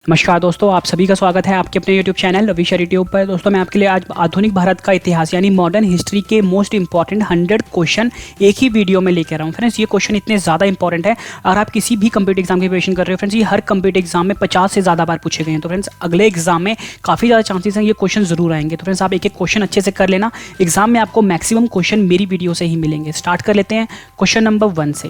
नमस्कार दोस्तों, आप सभी का स्वागत है आपके अपने YouTube चैनल रविशर यूट्यूब पर। दोस्तों मैं आपके लिए आज आधुनिक भारत का इतिहास यानी मॉडर्न हिस्ट्री के मोस्ट इंपॉर्टेंट 100 क्वेश्चन एक ही वीडियो में लेकर आ रहा हूँ। फ्रेंड्स ये क्वेश्चन इतने ज़्यादा इंपॉर्टेंट है, अगर आप किसी भी कम्पिटिटिव एग्जाम की प्रिपरेशन कर रहे हो फ्रेंड्स, ये हर कम्पिटिटिव एग्जाम में 50 से ज़्यादा बार पूछे गए हैं। तो फ्रेंड्स अगले एग्जाम में काफ़ी ज़्यादा चांसेस हैं ये क्वेश्चन जरूर आएंगे। तो फ्रेंड्स आप एक एक क्वेश्चन अच्छे से कर लेना, एग्जाम में आपको मैक्सिमम क्वेश्चन मेरी वीडियो से ही मिलेंगे। स्टार्ट कर लेते हैं क्वेश्चन नंबर 1 से।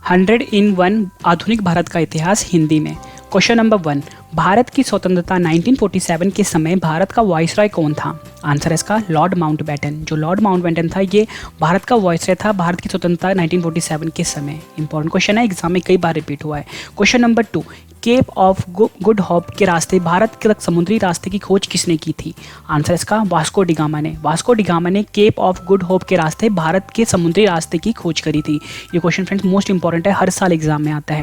100 in 1 आधुनिक भारत का इतिहास हिंदी में। क्वेश्चन नंबर 1, भारत की स्वतंत्रता 1947 के समय भारत का वाइसरॉय कौन था? आंसर है इसका लॉर्ड माउंटबेटन। जो लॉर्ड माउंटबेटन था ये भारत का वाइसरॉय था भारत की स्वतंत्रता 1947 के समय। इंपॉर्टेंट क्वेश्चन है, एग्जाम में कई बार रिपीट हुआ है। Question number 2, Cape of Good Hope के रास्ते भारत तक समुद्री रास्ते की खोज किसने की थी? आंसर इसका वास्को डी गामा ने। वास्को डी गामा ने केप ऑफ गुड होप के रास्ते भारत के समुद्री रास्ते की खोज करी थी। ये क्वेश्चन फ्रेंड्स मोस्ट इंपॉर्टेंट है, हर साल एग्जाम में आता है।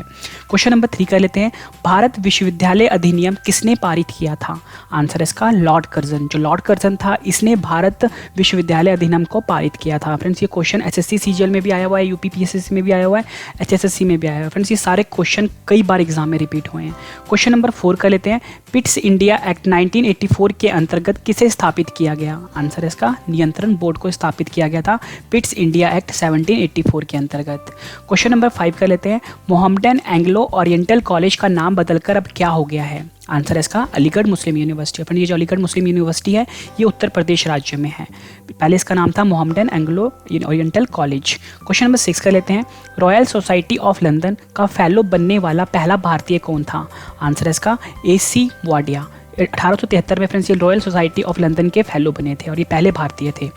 क्वेश्चन नंबर 3 कर लेते हैं, भारत विश्वविद्यालय अधिनियम किसने पारित किया था? आंसर इसका लॉर्ड कर्जन। जो लॉर्ड कर्जन था इसने भारत विश्वविद्यालय अधिनियम को पारित किया था। फ्रेंड्स ये क्वेश्चन एसएससी सीजीएल में भी आया हुआ है, यूपी पीएससी में भी आया हुआ है, एचएसएससी में भी आया हुआ है। फ्रेंड्स ये सारे क्वेश्चन कई बार एग्जाम में रिपीट हुए हैं। क्वेश्चन नंबर 4 कर लेते हैं, पिट्स इंडिया एक्ट 1984 के अंतर्गत किसे स्थापित किया गया? आंसर इसका नियंत्रण बोर्ड को स्थापित किया गया था पिट्स इंडिया एक्ट 1784 के अंतर्गत। क्वेश्चन नंबर 5 कर लेते हैं, मोहम्मडन एंग्लो ओरिएंटल कॉलेज का नाम बदलकर अब क्या हो गया है? आंसर है इसका अलीगढ़ मुस्लिम यूनिवर्सिटी। अपन ये जो अलीगढ़ मुस्लिम यूनिवर्सिटी है ये उत्तर प्रदेश राज्य में है। पहले इसका नाम था Mohammedan Anglo oriental college. Question number 6 कर लेते हैं, रॉयल सोसाइटी ऑफ लंदन का फेलो बनने वाला पहला भारतीय कौन था? आंसर है इसका AC वाडिया। 1873 में फ्रेंड्स ये रॉयल सोसाइटी ऑफ लंदन के फेलो बने थे और ये पहले भारतीय थे।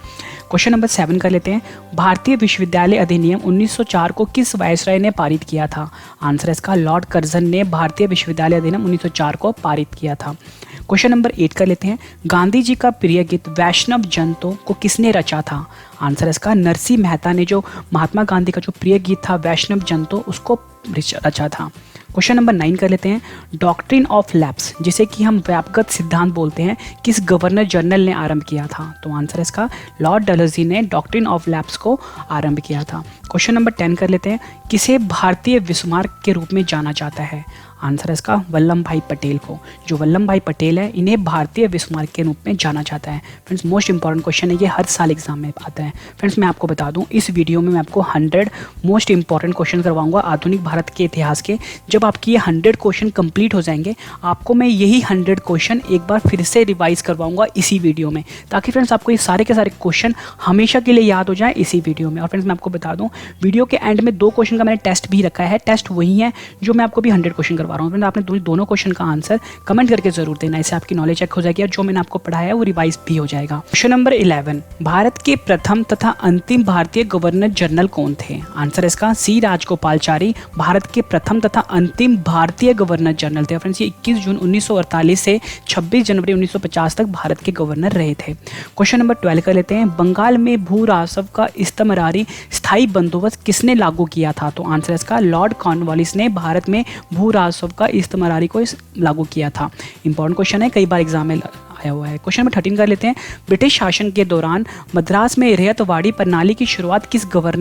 क्वेश्चन नंबर 7 कर लेते हैं, भारतीय विश्वविद्यालय अधिनियम 1904 को किस वायसराय ने पारित किया था? आंसर है इसका लॉर्ड कर्जन ने भारतीय विश्वविद्यालय अधिनियम 1904 को पारित किया था। क्वेश्चन नंबर 8 कर लेते हैं, गांधी जी का प्रिय गीत वैष्णव जन तो को किसने रचा था? आंसर इसका नरसिंह मेहता ने जो महात्मा गांधी का जो प्रिय गीत था वैष्णव जन तो उसको रचा था। क्वेश्चन नंबर 9 कर लेते हैं, डॉक्ट्रिन ऑफ लैप्स जिसे कि हम व्यापगत सिद्धांत बोलते हैं किस गवर्नर जनरल ने आरंभ किया था? तो आंसर इसका लॉर्ड डलहौजी ने डॉक्ट्रिन ऑफ लैप्स को आरंभ किया था। क्वेश्चन नंबर 10 कर लेते हैं, किसे भारतीय विस्मार्क के रूप में जाना जाता है? आंसर है इसका वल्लभ भाई पटेल को। जो वल्लभ भाई पटेल है इन्हें भारतीय विस्मार्क के रूप में जाना जाता है। फ्रेंड्स मोस्ट इंपॉर्टेंट क्वेश्चन है, ये हर साल एग्जाम में आता है। फ्रेंड्स मैं आपको बता दूं इस वीडियो में मैं आपको 100 मोस्ट इंपॉर्टेंट क्वेश्चन करवाऊंगा आधुनिक भारत के इतिहास के। जब आपकी ये 100 क्वेश्चन कंप्लीट हो जाएंगे आपको मैं यही 100 क्वेश्चन एक बार फिर से रिवाइज करवाऊंगा इसी वीडियो में, ताकि फ्रेंड्स आपको ये सारे के सारे क्वेश्चन हमेशा के लिए याद हो जाए इसी वीडियो में। और फ्रेंड्स मैं आपको बता दूं वीडियो के एंड में 2 क्वेश्चन का मैंने टेस्ट भी रखा है। टेस्ट वही है जो मैं आपको भी 100 क्वेश्चन करवा रहा हूँ। आपने दोनों क्वेश्चन का आंसर कमेंट करके जरूर देना, इससे आपकी नॉलेज चेक हो जाएगी और जो मैंने आपको पढ़ाया है वो रिवाइज भी हो जाएगा। क्वेश्चन नंबर 11, भारत के प्रथम तथा अंतिम भारतीय गवर्नर जनरल कौन थे? आंसर इसका C राजगोपालचारी भारत के प्रथम तथा अंतिम भारतीय गवर्नर जनरल थे। फ्रेंड्स ये 21 जून 1948 से 26 जनवरी 1950 तक भारत के गवर्नर रहे थे। क्वेश्चन नंबर 12 कर लेते हैं, बंगाल में भू राजस्व का इस्तमरारी स्थायी बंदोबस्त किसने लागू किया था? तो आंसर इसका लॉर्ड कॉर्नवालिस ने भारत में भू राजस्व का इस्तमरारी को लागू किया था। इंपॉर्टेंट क्वेश्चन है, कई बार एग्जाम में आया हुआ है। क्वेश्चन नंबर 13 कर लेते हैं, ब्रिटिश शासन के दौरान मद्रास में रैयतवाड़ी प्रणाली की शुरुआत किस गवर्नर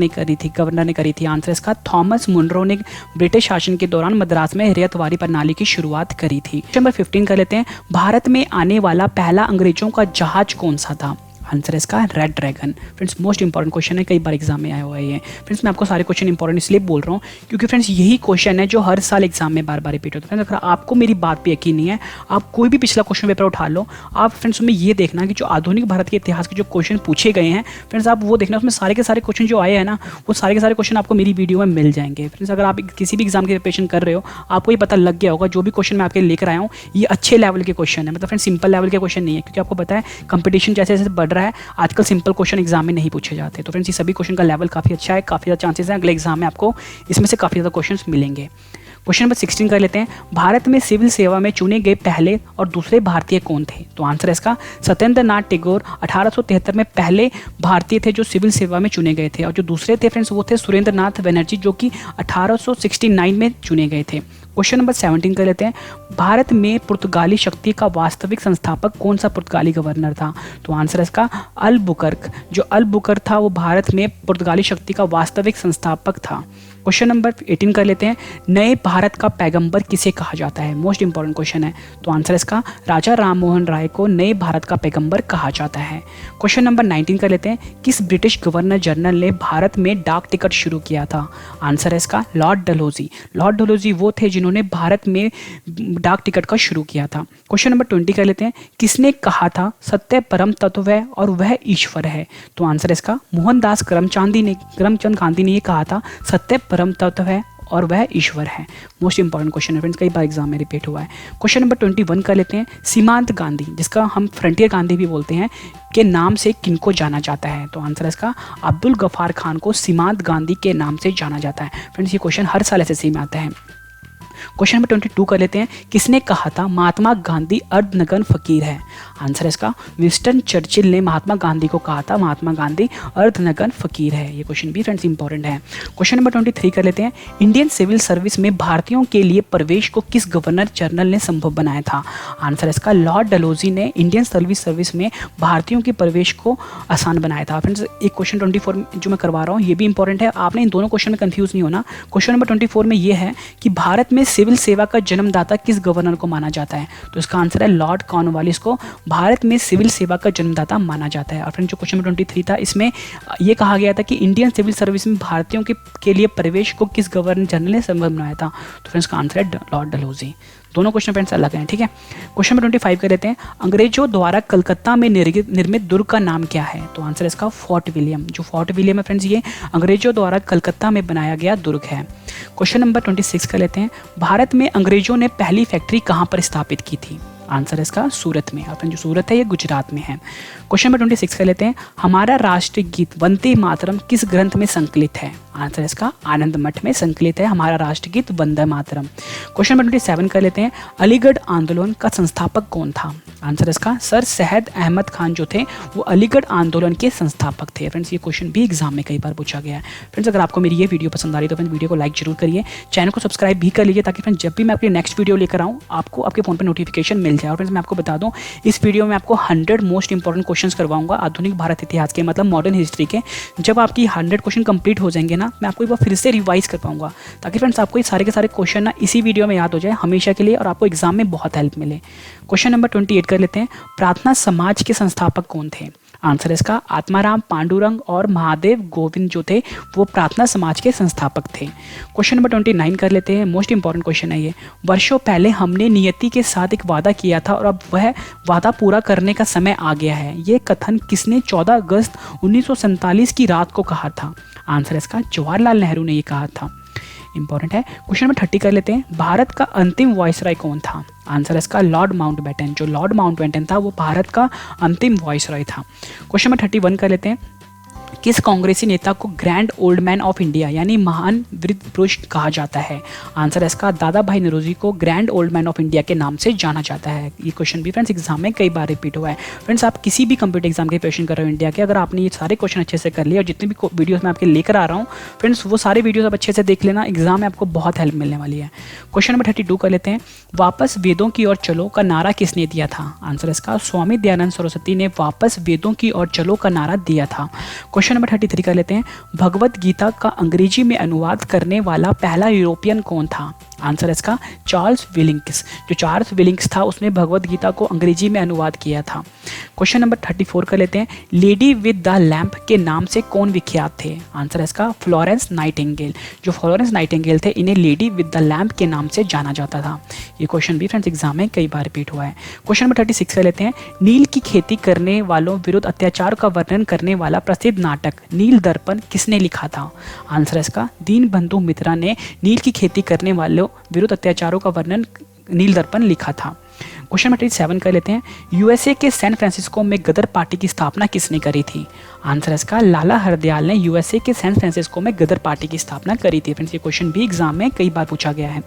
ने करी थी? आंसर इसका थॉमस मुनरो ने ब्रिटिश शासन के दौरान मद्रास में रैयतवाड़ी प्रणाली की शुरुआत करी थी। क्वेश्चन नंबर 15 कर लेते हैं, भारत में आने वाला पहला अंग्रेजों का जहाज कौन सा था? आंसर है इसका red dragon. Friends most important question है, कई बार एग्जाम में आया हुआ है ये। फ्रेंड्स मैं आपको सारे क्वेश्चन इंपॉर्टेंट इसलिए बोल रहा हूँ क्योंकि फ्रेंड्स यही क्वेश्चन है जो हर साल एग्जाम में बार बार रिपीट होता है। अगर आपको मेरी बात पे यकीन नहीं है, आप कोई भी पिछला क्वेश्चन पेपर उठा लो, आप फ्रेंड्स में ये देखना कि जो आधुनिक भारत के इतिहास के जो क्वेश्चन पूछे गए हैं फ्रेंड्स आप वो देखना, उसमें सारे के सारे क्वेश्चन जो आए हैं ना वो सारे के सारे क्वेश्चन आपको मेरी वीडियो में मिल जाएंगे। फ्रेंड्स अगर आप किसी भी एग्जाम की प्रिपरेशन कर रहे हो आपको ये पता लग गया होगा जो भी क्वेश्चन मैं आपके लेकर आया हूँ ये अच्छे लेवल के क्वेश्चन है। मतलब फ्रेंड्स सिंपल लेवल के क्वेश्चन नहीं है, क्योंकि आपको पता है कंपटीशन जैसे जैसे बढ़ रहा है आजकल सिंपल क्वेश्चन एग्जाम में नहीं पूछे जाते। तो फ्रेंड्स ये सभी क्वेश्चन का लेवल काफ़ी अच्छा है, काफ़ी ज़्यादा चांसेस हैं अगले एग्जाम में आपको इसमें से काफ़ी ज़्यादा क्वेश्चन मिलेंगे। क्वेश्चन नंबर 16 कर लेते हैं, भारत में सिविल सेवा में चुने गए पहले और दूसरे भारतीय कौन थे? तो आंसर है इसका सत्येंद्र नाथ टैगोर 1873 में पहले भारतीय थे जो सिविल सेवा में चुने गए थे, और जो दूसरे थे फ्रेंड्स वो थे सुरेंद्र नाथ बनर्जी जो कि 1869 में चुने गए थे। क्वेश्चन नंबर 17 कर लेते हैं, भारत में पुर्तगाली शक्ति का वास्तविक संस्थापक कौन सा पुर्तगाली गवर्नर था? तो आंसर है इसका अलबुकर्क। जो अलबुकर्क था वो भारत में पुर्तगाली शक्ति का वास्तविक संस्थापक था। क्वेश्चन नंबर 18 कर लेते हैं, नए भारत का पैगंबर किसे कहा जाता है? मोस्ट इंपॉर्टेंट क्वेश्चन है। तो आंसर इसका राजा राम मोहन राय को नए भारत का पैगंबर कहा जाता है। क्वेश्चन नंबर 19 कर लेते हैं, किस ब्रिटिश गवर्नर जनरल ने भारत में डाक टिकट शुरू किया था? आंसर है इसका लॉर्ड डलहौजी। लॉर्ड डलहौजी वो थे जिन्होंने भारत में डाक टिकट का शुरू किया था। क्वेश्चन नंबर 20 कर लेते हैं, किसने कहा था सत्य परम तत्व है और वह ईश्वर है? तो आंसर इसका मोहनदास करमचंद गांधी ने ये कहा था, सत्य परम तत्व है और वह ईश्वर है। मोस्ट इंपॉर्टेंट क्वेश्चन है फ्रेंड्स, कई बार एग्जाम में रिपीट हुआ है। क्वेश्चन नंबर 21 कर लेते हैं, सीमांत गांधी, जिसका हम फ्रंटियर गांधी भी बोलते हैं, के नाम से किनको जाना जाता है? तो आंसर इसका अब्दुल गफ्फार खान को सीमांत गांधी के नाम से जाना जाता है। फ्रेंड्स ये क्वेश्चन हर साल ऐसे में आता है। क्वेश्चन नंबर 22 कर लेते हैं, किसने कहा था महात्मा गांधी अर्धनग्न फकीर है? आंसर इसका विंस्टन चर्चिल ने महात्मा गांधी को कहा था महात्मा गांधी अर्धनग्न फकीर है। ये क्वेश्चन भी फ्रेंड्स इंपॉर्टेंट है। क्वेश्चन नंबर 23 कर लेते हैं, इंडियन सिविल सर्विस में भारतीयों के लिए प्रवेश को किस गवर्नर जनरल ने संभव बनाया था? आंसर इसका लॉर्ड डलहौजी ने इंडियन सर्विस में भारतीयों के प्रवेश को आसान बनाया था। फ्रेंड्स एक क्वेश्चन 24 जो मैं करवा रहा हूँ ये भी इंपॉर्टेंट है, आपने इन दोनों क्वेश्चन में कंफ्यूज नहीं होना। क्वेश्चन नंबर 24 में ये है कि भारत में सिविल सेवा का जन्मदाता किस गवर्नर को माना जाता है? तो इसका आंसर है लॉर्ड कॉर्नवालिस को भारत में सिविल सेवा का जन्मदाता माना जाता है। और फ्रेंड जो क्वेश्चन नंबर 23 था इसमें यह कहा गया था कि इंडियन सिविल सर्विस में भारतीयों के लिए प्रवेश को किस गवर्नर जनरल ने संभव बनाया था? तो फ्रेंड्स का आंसर है लॉर्ड डलहौजी। दोनों क्वेश्चन फ्रेंड्स अलग हैं, ठीक है। क्वेश्चन नंबर 25 कर लेते हैं, अंग्रेजों द्वारा कलकत्ता में निर्मित दुर्ग का नाम क्या है? तो आंसर इसका फोर्ट विलियम। जो फोर्ट विलियम है फ्रेंड्स ये अंग्रेजों द्वारा कलकत्ता में बनाया गया दुर्ग है। क्वेश्चन नंबर 26 कर लेते हैं, भारत में अंग्रेजों ने पहली फैक्ट्री कहाँ पर स्थापित की थी? आंसर इसका सूरत में। अपना जो सूरत है ये गुजरात में है। क्वेश्चन नंबर 26 कर लेते हैं, हमारा राष्ट्रीय गीत वंदे मातरम किस ग्रंथ में संकलित है? आंसर इसका आनंद मठ में संकलित है हमारा राष्ट्रीय गीत वंदे मातरम। क्वेश्चन नंबर 27 कर लेते हैं, अलीगढ़ आंदोलन का संस्थापक कौन था? आंसर इसका सर सैयद अहमद खान जो थे वो अलीगढ़ आंदोलन के संस्थापक थे। फ्रेंड्स ये क्वेश्चन भी एग्जाम में कई बार पूछा गया है। फ्रेंड्स अगर आपको मेरी ये वीडियो पसंद आ रही है तो फ्रेंड्स वीडियो को लाइक जरूर करिए, चैनल को सब्सक्राइब भी कर लीजिए ताकि फ्रेंड्स जब भी मैं अपनी नेक्स्ट वीडियो लेकर आऊँ आपको आपके फोन पर नोटिफिकेशन मिल जाए। और फ्रेंड्स मैं आपको बता दूँ इस वीडियो में आपको 100 मोस्ट इंपॉर्टेंट क्वेश्चन करवाऊंगा आधुनिक भारत इतिहास के, मतलब मॉडर्न हिस्ट्री के। जब आपकी 100 क्वेश्चन कंप्लीट हो जाएंगे ना मैं आपको एक बार फिर से रिवाइज कर पाऊंगा ताकि फ्रेंड्स आपको ये सारे के सारे क्वेश्चन ना इसी वीडियो में याद हो जाए हमेशा के लिए और आपको एग्जाम में बहुत हेल्प मिले। क्वेश्चन नंबर 28 कर लेते हैं, प्रार्थना समाज के संस्थापक कौन थे? आंसर इसका आत्माराम पांडुरंग और महादेव गोविंद जो थे वो प्रार्थना समाज के संस्थापक थे। क्वेश्चन नंबर 29 कर लेते हैं, मोस्ट इंपॉर्टेंट क्वेश्चन है ये, वर्षों पहले हमने नियति के साथ एक वादा किया था और अब वह वादा पूरा करने का समय आ गया है। ये कथन किसने 14 अगस्त 1947 की रात को कहा था? आंसर इसका जवाहरलाल नेहरू ने ये कहा था। इंपॉर्टेंट है। क्वेश्चन नंबर 30 कर लेते हैं, भारत का अंतिम वायसराय कौन था? आंसर इसका लॉर्ड माउंटबेटन। जो लॉर्ड माउंटबेटन था वो भारत का अंतिम वायसराय था। क्वेश्चन नंबर 31 कर लेते हैं, किस कांग्रेसी नेता को grand old man of India यानी महान वृद्ध पुरुष कहा जाता है? आंसर इसका दादा भाई नौरोजी को grand old man of India के नाम से जाना जाता है। ये क्वेश्चन भी फ्रेंड्स एग्जाम में कई बार रिपीट हुआ है। फ्रेंड्स आप किसी भी कंप्यूटर एग्जाम के प्रिपरेशन कर रहे हो इंडिया के, अगर आपने ये सारे क्वेश्चन अच्छे से कर लिए और जितने भी वीडियोस मैं आपके लेकर आ रहा हूँ फ्रेंड्स वो सारे वीडियोस आप अच्छे से देख लेना, एग्जाम में आपको बहुत हेल्प मिलने वाली है। क्वेश्चन नंबर 32 कर लेते हैं, वापस वेदों की ओर चलो का नारा किसने दिया था? आंसर इसका स्वामी दयानंद सरस्वती ने वापस वेदों की ओर चलो का नारा दिया था। क्वेश्चन नंबर 33 कर लेते हैं, भगवत गीता का अंग्रेजी में अनुवाद करने वाला पहला यूरोपियन कौन था? आंसर इसका चार्ल्स विलिंग्स। जो चार्ल्स विलिंग्स था उसने भगवत गीता को अंग्रेजी में अनुवाद किया था। क्वेश्चन नंबर 34 कर लेते हैं, लेडी विद द लैम्प के नाम से कौन विख्यात थे? आंसर इसका फ्लोरेंस नाइटिंगेल। जो फ्लोरेंस नाइटिंगेल थे इन्हें लेडी विद द लैम्प के नाम से जाना जाता था। ये क्वेश्चन भी फ्रेंड्स एग्जाम में कई बार रिपीट हुआ है। क्वेश्चन नंबर 36 कर लेते हैं, नील की खेती करने वालों विरुद्ध अत्याचार का वर्णन करने वाला प्रसिद्ध नाटक नील दर्पण किसने लिखा था? आंसर इसका दीनबंधु मित्रा ने नील की खेती करने वालों विरुद्ध अत्याचारों का वर्णन नील दर्पण लिखा था। क्वेश्चन नंबर 37 कर लेते हैं, यूएसए के सैन फ्रांसिस्को में गदर पार्टी की स्थापना किसने करी थी? आंसर इसका लाला हरदयाल ने यूएसए के सैन फ्रांसिस्को में गदर पार्टी की स्थापना करी थी। फ्रेंड्स ये क्वेश्चन भी एग्जाम में कई बार पूछा गया है।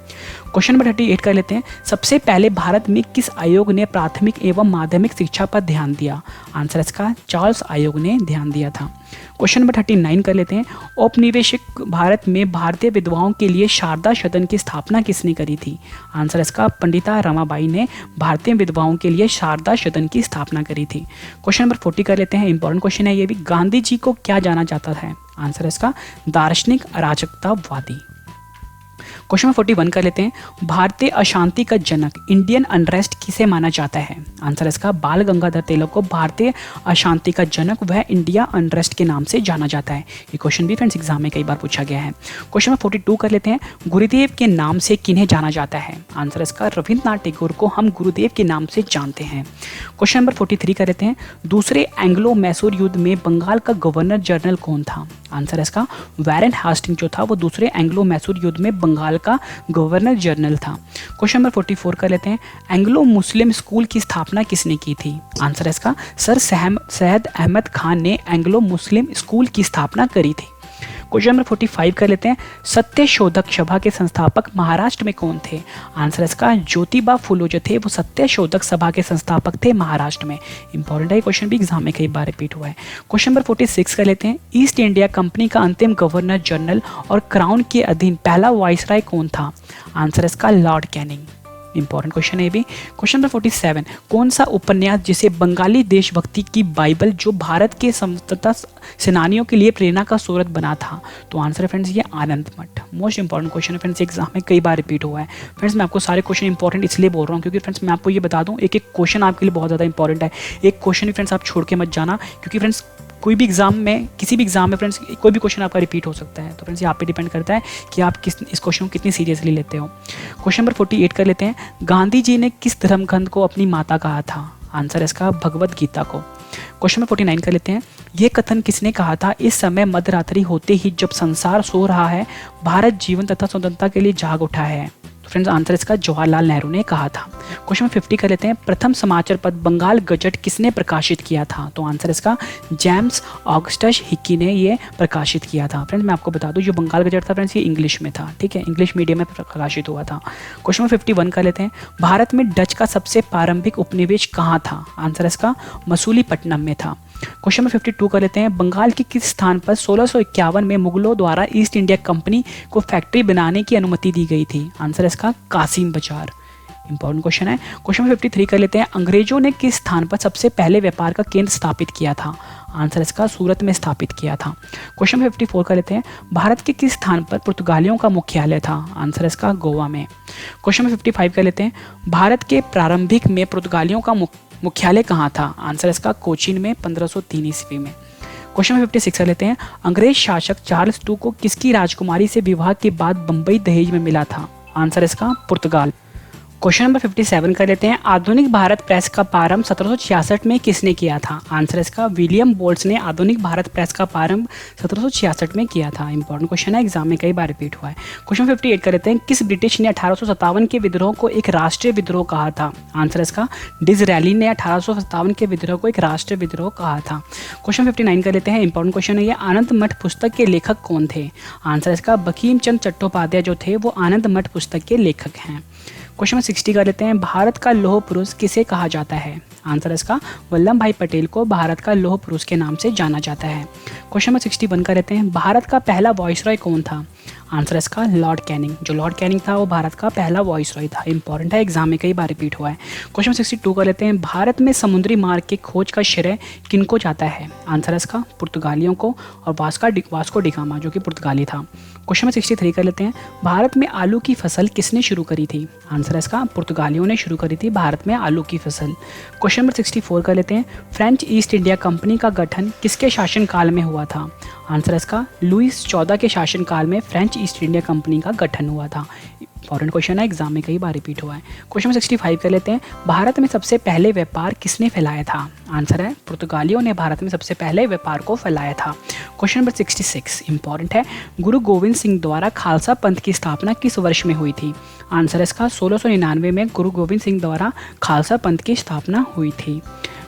क्वेश्चन नंबर 38 कर लेते हैं, सबसे पहले भारत में किस आयोग ने प्राथमिक एवं माध्यमिक शिक्षा पर ध्यान दिया? आंसर इसका चार्ल्स आयोग ने ध्यान दिया था। क्वेश्चन नंबर 39 कर लेते हैं, औपनिवेशिक भारत में भारतीय विधवाओं के लिए शारदा सदन की स्थापना किसने करी थी? आंसर इसका पंडिता रमाबाई ने भारतीय विधवाओं के लिए शारदा सदन की स्थापना करी थी। क्वेश्चन नंबर 40 कर लेते हैं, इंपॉर्टेंट क्वेश्चन है ये भी, गांधी जी को क्या जाना जाता है? आंसर इसका दार्शनिक अराजकतावादी। क्वेश्चन नंबर 41 कर लेते हैं। भारतीय अशांति का जनक, इंडियन अनरेस्ट किसे माना जाता है? आंसर इसका बाल गंगाधर तिलक को भारतीय अशांति का जनक वह इंडिया अनरेस्ट के नाम से जाना जाता है। ये क्वेश्चन भी फ्रेंड्स एग्जाम में कई बार पूछा गया है। क्वेश्चन नंबर 42 कर लेते हैं। गुरुदेव के नाम से किन्हें जाना जाता है? आंसर इसका रविंद्रनाथ टैगोर को हम गुरुदेव के नाम से जानते हैं। क्वेश्चन नंबर 43 कर लेते हैं। दूसरे एंग्लो मैसूर युद्ध में बंगाल का गवर्नर जनरल कौन था? आंसर इसका वारेन हास्टिंग जो था वो दूसरे एंग्लो मैसूर युद्ध में बंगाल का गवर्नर जनरल था। क्वेश्चन नंबर 44 कर लेते हैं। एंग्लो मुस्लिम स्कूल की स्थापना किसने की थी? आंसर इसका सर सैयद अहमद खान ने एंग्लो मुस्लिम स्कूल की स्थापना करी थी। क्वेश्चन नंबर 45 कर लेते हैं। सत्यशोधक सभा के संस्थापक महाराष्ट्र में कौन थे? आंसर इसका ज्योतिबा फुले जो थे वो सत्यशोधक सभा के संस्थापक थे महाराष्ट्र में। इंपॉर्टेंट है, क्वेश्चन भी एग्जाम में कई बार रिपीट हुआ है। क्वेश्चन नंबर 46 कर लेते हैं। ईस्ट इंडिया कंपनी का अंतिम गवर्नर जनरल और क्राउन के अधीन पहला वाइसराय कौन था? आंसर इसका लॉर्ड कैनिंग। इंपॉर्टेंट क्वेश्चन है ये भी। Question number 47। कौन सा उपन्यास जिसे बंगाली देशभक्ति की बाइबल जो भारत के स्वतंत्रता सेनानियों के लिए प्रेरणा का स्रोत बना था? तो आंसर है फ्रेंड्स ये आनंद मठ। मोस्ट इंपॉर्टेंट क्वेश्चन है फ्रेंड्स, एग्जाम में कई बार रिपीट हुआ है। फ्रेंड्स मैं आपको सारे क्वेश्चन इंपॉर्टेंट इसलिए बोल रहा हूँ क्योंकि फ्रेंड्स मैं आपको ये बता दूँ एक एक क्वेश्चन आपके लिए बहुत ज़्यादा इंपॉर्टेंट है। एक क्वेश्चन भी फ्रेंड्स आप छोड़ के मत जाना, क्योंकि फ्रेंड्स कोई भी एग्जाम में किसी भी एग्जाम में फ्रेंड्स कोई भी क्वेश्चन आपका रिपीट हो सकता है। तो फ्रेंड्स ये आप पे डिपेंड करता है कि आप इस क्वेश्चन को कितनी सीरियसली लेते हो। क्वेश्चन नंबर 48 कर लेते हैं। गांधी जी ने किस धर्म ग्रंथ को अपनी माता कहा था? आंसर इसका भगवत गीता को। क्वेश्चन नंबर 49 कर लेते हैं। यह कथन किसने कहा था? इस समय मध्यरात्रि होते ही जब संसार सो रहा है, भारत जीवन तथा स्वतंत्रता के लिए जाग उठा है। फ्रेंड्स आंसर इसका जवाहरलाल नेहरू ने कहा था। क्वेश्चन नंबर 50 कर लेते हैं। प्रथम समाचार पत्र बंगाल गजट किसने प्रकाशित किया था? तो आंसर इसका जेम्स ऑगस्टस हिक्की ने ये प्रकाशित किया था। फ्रेंड्स मैं आपको बता दूं जो बंगाल गजट था फ्रेंड्स ये इंग्लिश में था, ठीक है, इंग्लिश मीडियम में प्रकाशित हुआ था। क्वेश्चन नंबर 51 कर लेते हैं। भारत में डच का सबसे प्रारंभिक उपनिवेश कहाँ था? आंसर इसका मसूलीपट्टनम में था। क्वेश्चन नंबर 52 कर लेते हैं। बंगाल के किस स्थान पर 1651 में मुगलों द्वारा ईस्ट इंडिया कंपनी को फैक्ट्री बनाने की अनुमति दी गई थी? आंसर इसका कासिम बाजार। इंपॉर्टेंट क्वेश्चन है। क्वेश्चन नंबर 53 कर लेते हैं। अंग्रेजों ने किस स्थान पर सबसे पहले व्यापार का केंद्र स्थापित किया था? आंसर इसका सूरत में स्थापित किया था। क्वेश्चन नंबर 54 कर लेते हैं। भारत के किस स्थान पर पुर्तगालियों का मुख्यालय था? आंसर इसका गोवा में। क्वेश्चन नंबर 55 कर लेते हैं। भारत के प्रारंभिक में पुर्तगालियों का मुख्यालय कहाँ था? आंसर इसका कोचीन में 1503 ईस्वी में। क्वेश्चन नंबर 56 कर लेते हैं। अंग्रेज शासक चार्ल्स II को किसकी राजकुमारी से विवाह के बाद बंबई दहेज में मिला था? आंसर इसका पुर्तगाल। क्वेश्चन नंबर 57 कर लेते हैं। आधुनिक भारत प्रेस का प्रारंभ 1766 में किसने किया था? आंसर इसका विलियम बोल्ट्स ने आधुनिक भारत प्रेस का प्रारंभ 1766 में किया था। इंपॉर्टेंट क्वेश्चन है, एग्जाम में कई बार रिपीट हुआ है। क्वेश्चन 58 कर लेते हैं। किस ब्रिटिश ने 1857 के विद्रोह को एक राष्ट्रीय विद्रोह कहा था? आंसर इसका डिसरेली ने 1857 के विद्रोह को एक राष्ट्रीय विद्रोह कहा था। क्वेश्चन 59 कर लेते हैं। इंपॉर्टेंट क्वेश्चन है ये। आनंद मठ पुस्तक के लेखक कौन थे? आंसर इसका बंकिम चंद्र चट्टोपाध्याय जो थे वो आनंद मठ पुस्तक के लेखक हैं। क्वेश्चन नंबर 60 कर लेते हैं। भारत का लौह पुरुष किसे कहा जाता है? आंसर इसका वल्लभ भाई पटेल को भारत का लौह पुरुष के नाम से जाना जाता है। क्वेश्चन नंबर 61 कर लेते हैं। भारत का पहला वाइसरॉय कौन था? आंसर इसका लॉर्ड कैनिंग। जो लॉर्ड कैनिंग था वो भारत का पहला वाइसरॉय था। इंपॉर्टेंट है, एग्जाम में कई बार रिपीट हुआ है। क्वेश्चन 62 कर लेते हैं। भारत में समुद्री मार्ग के खोज का श्रेय किनको जाता है? आंसर इसका पुर्तगालियों को और वास्को डिगामा जो कि पुर्तगाली था। क्वेश्चन नंबर 63 कर लेते हैं। भारत में आलू की फसल किसने शुरू करी थी? आंसर इसका पुर्तगालियों ने शुरू करी थी भारत में आलू की फसल। क्वेश्चन नंबर 64 कर लेते हैं। फ्रेंच ईस्ट इंडिया कंपनी का गठन किसके शासनकाल में हुआ था? आंसर इसका लुईस 14 के शासनकाल में फ्रेंच ईस्ट इंडिया कंपनी का गठन हुआ था। इंपॉर्टेंट क्वेश्चन है, एग्जाम में कई बार रिपीट हुआ है। क्वेश्चन नंबर 65 कर लेते हैं। भारत में सबसे पहले व्यापार किसने फैलाया था? आंसर है पुर्तगालियों ने भारत में सबसे पहले व्यापार को फैलाया था। क्वेश्चन नंबर 66 इंपॉर्टेंट है। गुरु गोविंद सिंह द्वारा खालसा पंथ की स्थापना किस वर्ष में हुई थी? आंसर इसका 1699 में गुरु गोविंद सिंह द्वारा खालसा पंथ की स्थापना हुई थी।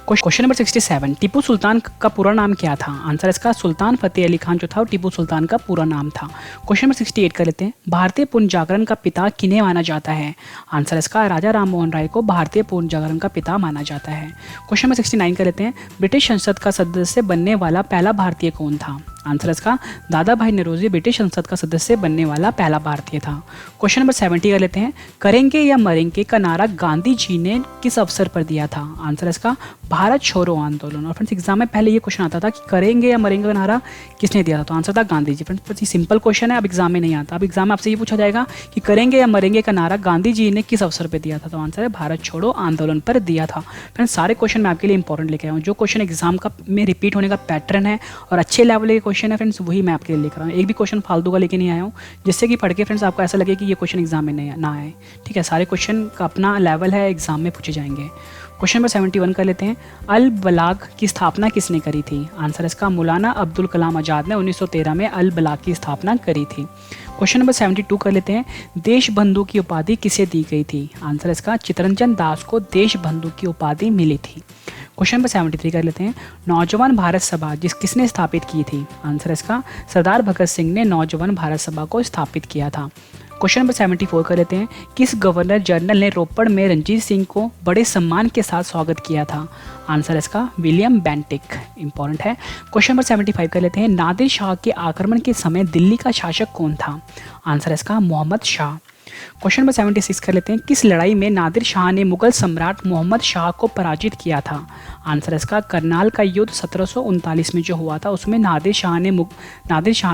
Question number 67। टीपू सुल्तान का पूरा नाम क्या था? आंसर इसका सुल्तान फतेह अली खान जो था वो टीपू सुल्तान का पूरा नाम था। क्वेश्चन नंबर 68 कर लेते हैं। भारतीय पुनर्जागरण का पिता किन्हें माना जाता है? आंसर इसका राजा राम मोहन राय को भारतीय पुनर्जागरण का पिता माना जाता है। क्वेश्चन नंबर 69 कर लेते हैं। ब्रिटिश संसद का सदस्य बनने वाला पहला भारतीय कौन था? आंसर इसका दादा भाई नौरोजी ब्रिटिश संसद का सदस्य बनने वाला पहला भारतीय था। क्वेश्चन नंबर 70 कर लेते हैं, करेंगे या मरेंगे का नारा गांधी जी ने किस अवसर पर दिया था? आंसर इसका भारत छोड़ो आंदोलन। और फ्रेंड्स एग्जाम में पहले ये क्वेश्चन आता था कि करेंगे या मरेंगे का नारा किसने दिया था, तो आंसर था Gandhi ji. Friends simple question है, अब एग्जाम में नहीं आता। अब एग्जाम में आपसे ये पूछा जाएगा कि करेंगे या मरेंगे का नारा गांधी जी ने किस अवसर पर दिया था, तो आंसर है भारत छोड़ो आंदोलन पर दिया था। फ्रेंड्स सारे क्वेश्चन मैं आपके लिए इंपॉर्टेंट लेके आया हूँ। जो क्वेश्चन एग्जाम का में रिपीट होने का पैटर्न है और अच्छे लेवल के क्वेश्चन है फ्रेंड्स, वही मैं आपके लिए लेकर आया हूँ। एक भी क्वेश्चन फालतू का लेके नहीं आया हूँ जिससे कि पढ़ के फ्रेंड्स आपको ऐसा लगे कि ये क्वेश्चन एग्जाम में नहीं ना आए। ठीक है, सारे क्वेश्चन का अपना लेवल है, एग्जाम में पूछे जाएंगे। क्वेश्चन नंबर 71 कर लेते हैं, अल बलाग की स्थापना किसने करी थी? आंसर इसका मौलाना अब्दुल कलाम आज़ाद ने 1913 में अल बलाग की स्थापना करी थी। क्वेश्चन नंबर 72 कर लेते हैं, देश बंधु की उपाधि किसे दी गई थी? आंसर इसका चित्तरंजन दास को देश बंधु की उपाधि मिली थी। क्वेश्चन नंबर 73 कर लेते हैं, नौजवान भारत सभा किसने स्थापित की थी? आंसर इसका सरदार भगत सिंह ने नौजवान भारत सभा को स्थापित किया था। क्वेश्चन नंबर 74 कर लेते हैं, किस गवर्नर जनरल ने रोपड़ में रणजीत सिंह को बड़े सम्मान के साथ स्वागत किया था? आंसर इसका विलियम बेंटिक। इंपॉर्टेंट है। क्वेश्चन नंबर 75 कर लेते हैं, नादिर शाह के आक्रमण के समय दिल्ली का शासक कौन था? आंसर इसका मोहम्मद शाह। क्वेश्चन नंबर 76 कर लेते हैं, किस लड़ाई में नादिर शाह ने मुगल सम्राट मोहम्मद शाह को पराजित किया था? आंसर इसका करनाल का युद्ध 1739 में जो हुआ था उसमें नादिर शाह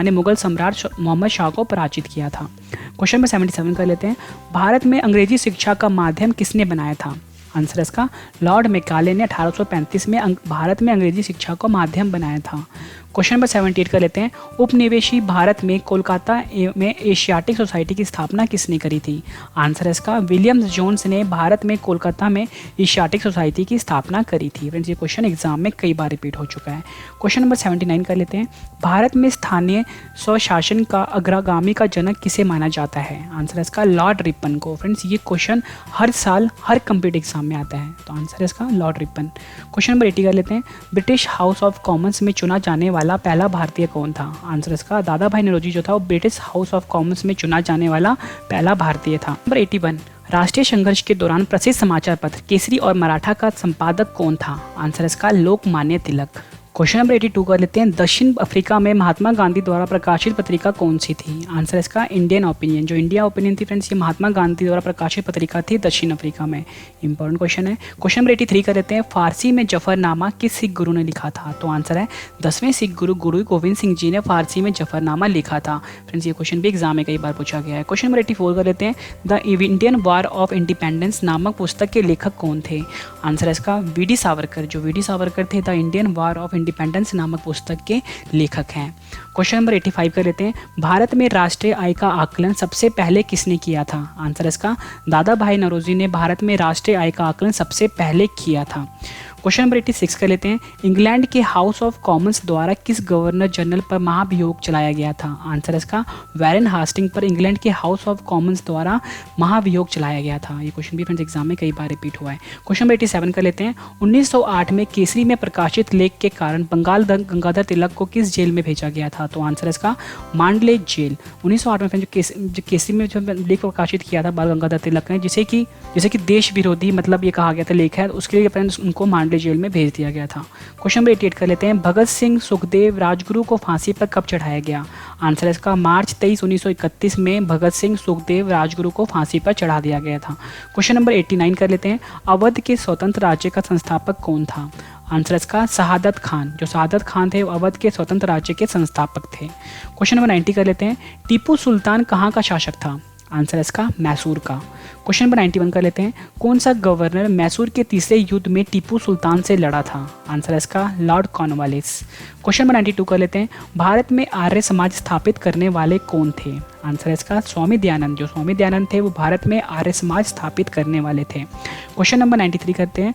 ने मुगल सम्राट मोहम्मद शाह को पराजित किया था। क्वेश्चन नंबर 77 कर लेते हैं, भारत में अंग्रेजी शिक्षा का माध्यम किसने बनाया था? आंसर इसका लॉर्ड मैकाले ने 1835 में भारत में अंग्रेजी शिक्षा का माध्यम बनाया था। क्वेश्चन नंबर 78 कर लेते हैं, उपनिवेशी भारत में कोलकाता में एशियाटिक सोसाइटी की स्थापना किसने करी थी? आंसर इसका विलियम जोन्स ने भारत में कोलकाता में एशियाटिक सोसाइटी की स्थापना करी थी। फ्रेंड्स ये क्वेश्चन एग्जाम में कई बार रिपीट हो चुका है। क्वेश्चन नंबर 79 कर लेते हैं, भारत में स्थानीय स्वशासन का अग्रगामी का जनक किसे माना जाता है? आंसर इसका लॉर्ड रिपन को। फ्रेंड्स ये क्वेश्चन हर साल हर कम्पिटिटिव एग्जाम में आता है, तो आंसर इसका लॉर्ड रिपन। क्वेश्चन नंबर 80 कर लेते हैं, ब्रिटिश हाउस ऑफ कॉमन्स में चुना जाने वाला पहला भारतीय कौन था? आंसर इसका दादा भाई नौरोजी जो था वो ब्रिटिश हाउस ऑफ कॉमन्स में चुना जाने वाला पहला भारतीय था। नंबर 81, राष्ट्रीय संघर्ष के दौरान प्रसिद्ध समाचार पत्र केसरी और मराठा का संपादक कौन था? आंसर इसका लोकमान्य तिलक। क्वेश्चन नंबर 82 कर लेते हैं, दक्षिण अफ्रीका में महात्मा गांधी द्वारा प्रकाशित पत्रिका कौन सी थी? आंसर इसका इंडियन ओपिनियन। जो इंडिया ओपिनियन थी फ्रेंड्स ये महात्मा गांधी द्वारा प्रकाशित पत्रिका थी दक्षिण अफ्रीका में। इंपॉर्टेंट क्वेश्चन है। क्वेश्चन नंबर 83 कर लेते हैं, फारसी में जफरनामा किस सिख गुरु ने लिखा था? तो आंसर है 10वें सिख गुरु गुरु गोविंद सिंह जी ने फारसी में जफरनामा लिखा था। फ्रेंड्स ये क्वेश्चन भी एग्जाम में कई बार पूछा गया है। क्वेश्चन नंबर 84 कर लेते हैं, the Indian war of independence नामक पुस्तक के लेखक कौन थे? आंसर इसका वी.डी. सावरकर। जो वी.डी. सावरकर थे the Indian war of independence नामक पुस्तक के लेखक हैं। क्वेश्चन नंबर 85 कर लेते हैं, भारत में राष्ट्रीय आय का आकलन सबसे पहले किसने किया था? आंसर इसका दादा भाई नौरोजी ने भारत में राष्ट्रीय आय का आकलन सबसे पहले किया था। क्वेश्चन नंबर 86 कर लेते हैं, इंग्लैंड के हाउस ऑफ कॉमन्स द्वारा किस गवर्नर जनरल पर महाभियोग चलाया गया था? आंसर इसका वैरेन हास्टिंग पर इंग्लैंड के हाउस ऑफ कॉमन्स द्वारा महाभियोग चलाया गया था। ये क्वेश्चन भी फ्रेंड्स एग्जाम में कई बार रिपीट हुआ है। क्वेश्चन नंबर 87 कर लेते हैं, 1908 में केसरी में प्रकाशित लेख के कारण बंगाल गंगाधर तिलक को किस जेल में भेजा गया था? तो आंसर इसका मांडले जेल। 1908 में जो केसरी में जो लेख प्रकाशित किया था बाल गंगाधर तिलक ने, जैसे कि देश विरोधी मतलब ये कहा गया था लेख है, उसके लिए फ्रेंड्स उनको मांडले जेल में भेज दिया गया था। क्वेश्चन नंबर 88 कर लेते हैं, भगत सिंह सुखदेव राजगुरु को फांसी पर कब चढ़ाया गया? आंसर इसका मार्च 23, 1931 में भगत सिंह सुखदेव राजगुरु को फांसी पर चढ़ा दिया गया था। क्वेश्चन नंबर 89 कर लेते हैं, अवध के स्वतंत्र राज्य का संस्थापक कौन था? आंसर इसका शहादत खान। जो शहादत खान थे वो अवध के स्वतंत्र राज्य के संस्थापक थे। क्वेश्चन नंबर 90 कर लेते हैं, टीपू सुल्तान कहाँ का शासक था? आंसर इसका मैसूर का। क्वेश्चन नंबर 91 कर लेते हैं, कौन सा गवर्नर मैसूर के तीसरे युद्ध में टीपू सुल्तान से लड़ा था? आंसर इसका लॉर्ड कॉर्नवालिस। क्वेश्चन नंबर 92 कर लेते हैं, भारत में आर्य समाज स्थापित करने वाले कौन थे? आंसर इसका स्वामी दयानंद। जो स्वामी दयानंद थे वो भारत में आर्य समाज स्थापित करने वाले थे। क्वेश्चन नंबर 93 करते हैं,